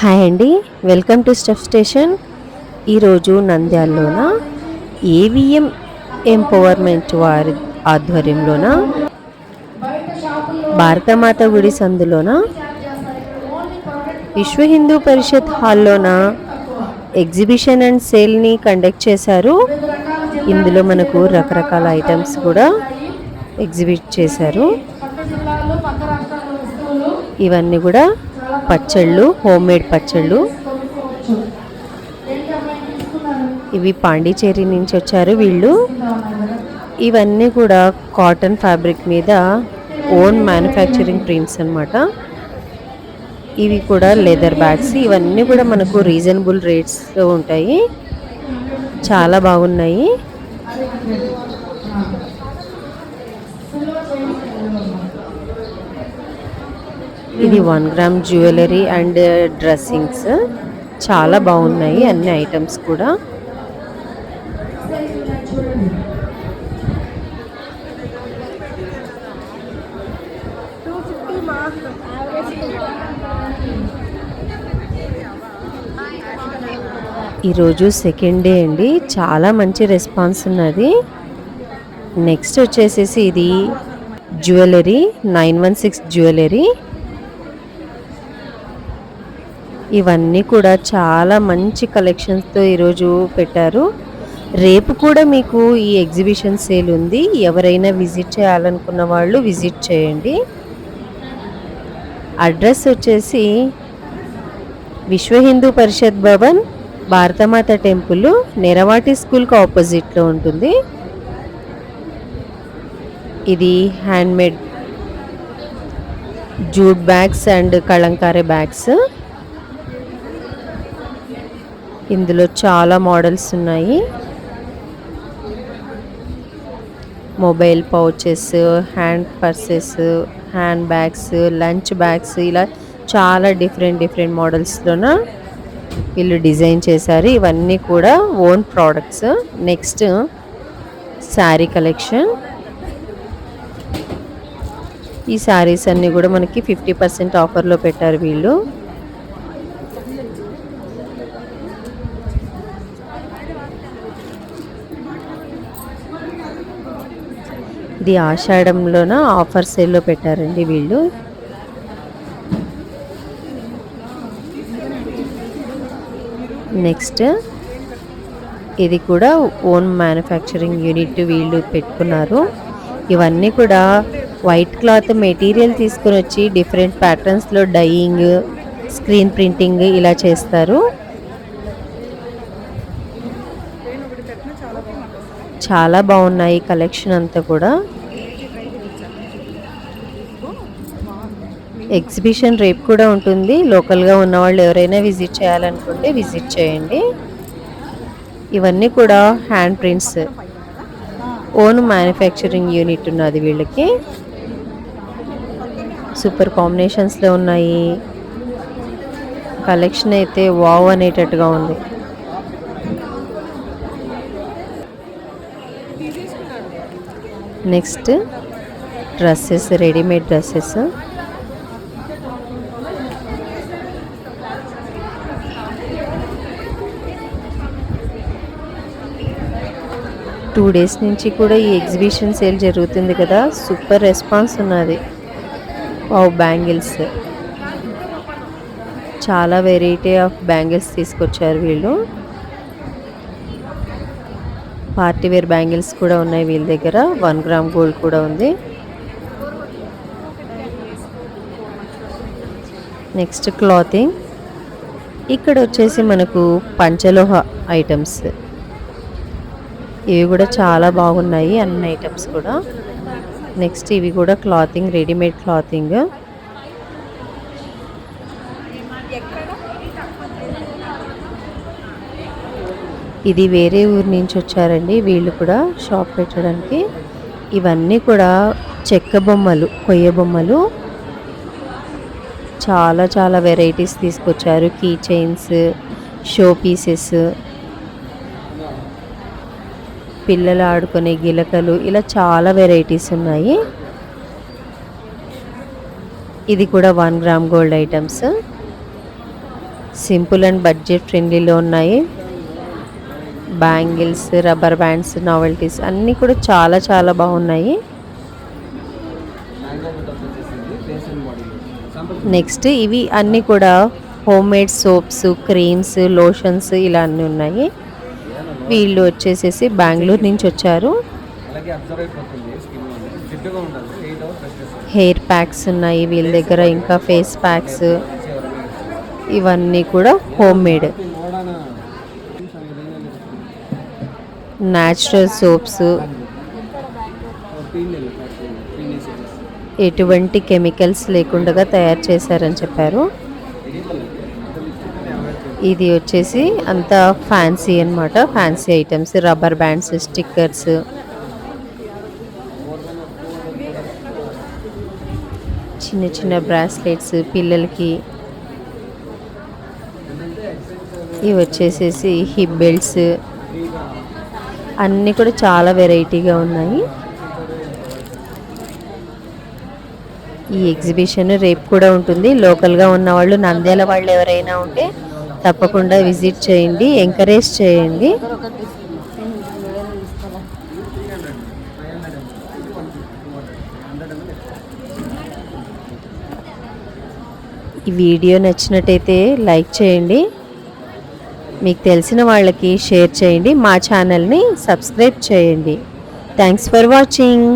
Hi అండి, welcome to step station. ఈరోజు నంద్యాలలోన AVM empowerment వారి ఆధ్వర్యంలోన భారతమాత గుడి సందులోన విశ్వ Hindu Parishad హాల్లోన exhibition and సేల్ని conduct చేశారు. ఇందులో మనకు రకరకాల ఐటమ్స్ కూడా ఎగ్జిబిట్ చేశారు. ఇవన్నీ కూడా పచ్చళ్ళు, హోమ్ మేడ్ పచ్చళ్ళు. ఇవి పాండిచేరి నుంచి వచ్చారు వీళ్ళు. ఇవన్నీ కూడా కాటన్ ఫ్యాబ్రిక్ మీద ఓన్ మ్యానుఫ్యాక్చరింగ్ ప్రింట్స్ అన్నమాట. ఇవి కూడా లెదర్ బ్యాగ్స్. ఇవన్నీ కూడా మనకు రీజనబుల్ రేట్స్లో ఉంటాయి, చాలా బాగున్నాయి. ఇది 1 గ్రామ్ జ్యువెలరీ అండ్ డ్రెస్సింగ్స్, చాలా బాగున్నాయి అన్ని ఐటమ్స్ కూడా. ఈరోజు సెకండ్ డే అండి, చాలా మంచి రెస్పాన్స్ ఉన్నది. నెక్స్ట్ వచ్చేసేసి ఇది జ్యువెలరీ 916 జ్యువెలరీ. ఇవన్నీ కూడా చాలా మంచి కలెక్షన్స్తో ఈరోజు పెట్టారు. రేపు కూడా మీకు ఈ ఎగ్జిబిషన్ సేల్ ఉంది. ఎవరైనా విజిట్ చేయాలనుకున్న వాళ్ళు విజిట్ చేయండి. అడ్రస్ వచ్చేసి విశ్వ హిందూ పరిషత్ భవన్, భారతమాత టెంపుల్, నెరవాటి స్కూల్కి ఆపోజిట్లో ఉంటుంది. ఇది handmade jute bags and Kalamkari bags. ఇందులో చాలా మోడల్స్ ఉన్నాయి. Mobile pouches, hand purses, hand bags, lunch bags, ఇలా చాలా డిఫరెంట్ మోడల్స్లోన వీళ్ళు డిజైన్ చేశారు. ఇవన్నీ కూడా own products. Next sari collection. ఈ శారీస్ అన్నీ కూడా మనకి 50% ఆఫర్లో పెట్టారు వీళ్ళు. ఇది ఆషాఢంలోన ఆఫర్ సేల్లో పెట్టారండి వీళ్ళు. నెక్స్ట్ ఇది కూడా ఓన్ మ్యానుఫ్యాక్చరింగ్ యూనిట్ వీళ్ళు పెట్టుకున్నారు. ఇవన్నీ కూడా వైట్ క్లాత్ మెటీరియల్ తీసుకుని వచ్చి డిఫరెంట్ ప్యాటర్న్స్లో డైయింగ్, స్క్రీన్ ప్రింటింగ్ ఇలా చేస్తారు. చాలా బాగున్నాయి కలెక్షన్ అంతా కూడా. ఎగ్జిబిషన్ రేపు కూడా ఉంటుంది. లోకల్గా ఉన్న వాళ్ళు ఎవరైనా విజిట్ చేయాలనుకుంటే విజిట్ చేయండి. ఇవన్నీ కూడా hand prints, own manufacturing unit ఉన్నది వీళ్ళకి. సూపర్ కాంబినేషన్స్లో ఉన్నాయి. కలెక్షన్ అయితే వావ్ అనేటట్టుగా ఉంది. Next dresses, readymade dresses. Two days నుంచి కూడా ఈ ఎగ్జిబిషన్ సేల్ జరుగుతుంది కదా, సూపర్ రెస్పాన్స్ ఉన్నది. బ్యాంగిల్స్, చాలా వెరైటీ ఆఫ్ బ్యాంగిల్స్ తీసుకొచ్చారు వీళ్ళు. పార్టీ వేర్ బ్యాంగిల్స్ కూడా ఉన్నాయి వీళ్ళ దగ్గర. 1 గ్రామ్ గోల్డ్ కూడా ఉంది. Next clothing. ఇక్కడ వచ్చేసి మనకు పంచలోహ ఐటమ్స్, ఇవి కూడా చాలా బాగున్నాయి అన్ని ఐటమ్స్ కూడా. నెక్స్ట్ ఇవి కూడా క్లాతింగ్, రెడీమేడ్ క్లాతింగ్. ఇది వేరే ఊరు నుంచి వచ్చారండి వీళ్ళు కూడా షాప్ పెట్టడానికి. ఇవన్నీ కూడా చెక్క బొమ్మలు, కొయ్య బొమ్మలు, చాలా వెరైటీస్ తీసుకొచ్చారు. కీ చైన్స్, షో పీసెస్, పిల్లలు ఆడుకునే గిలకలు, ఇలా చాలా వెరైటీస్ ఉన్నాయి. ఇది కూడా 1 gram gold items. Simple and budget ఫ్రెండ్లీలో ఉన్నాయి. బ్యాంగిల్స్, రబ్బర్ బ్యాండ్స్, నావెల్టీస్ అన్నీ కూడా చాలా చాలా బాగున్నాయి. నెక్స్ట్ ఇవి అన్నీ కూడా home made soaps, creams, lotions ఇలా అన్నీ ఉన్నాయి. వీళ్ళు వచ్చేసేసి బెంగళూరు నుంచి వచ్చారు. హెయిర్ ప్యాక్స్ ఉన్నాయి వీళ్ళ దగ్గర, ఇంకా ఫేస్ ప్యాక్స్, ఇవన్నీ కూడా హోమ్ మేడ్. న్యాచురల్ సోప్స్, ఎటువంటి కెమికల్స్ లేకుండా తయారు చేశారని చెప్పారు. ఇది వచ్చేసి అంతా ఫ్యాన్సీ అన్నమాట, fancy items, rubber bands, stickers, చిన్న చిన్న బ్రాస్లెట్స్ పిల్లలకి. ఇవి వచ్చేసేసి హిప్ బెల్ట్స్, అన్నీ కూడా చాలా వెరైటీగా ఉన్నాయి. ఈ ఎగ్జిబిషన్ రేపు కూడా ఉంటుంది. లోకల్గా ఉన్న వాళ్ళు, నంద్యాల వాళ్ళు ఎవరైనా ఉంటే తప్పకుండా విజిట్ చేయండి, ఎంకరేజ్ చేయండి. ఈ వీడియో నచ్చినట్టయితే లైక్ చేయండి, మీకు తెలిసిన వాళ్ళకి షేర్ చేయండి, మా ఛానల్ని సబ్స్క్రైబ్ చేయండి. Thanks for watching.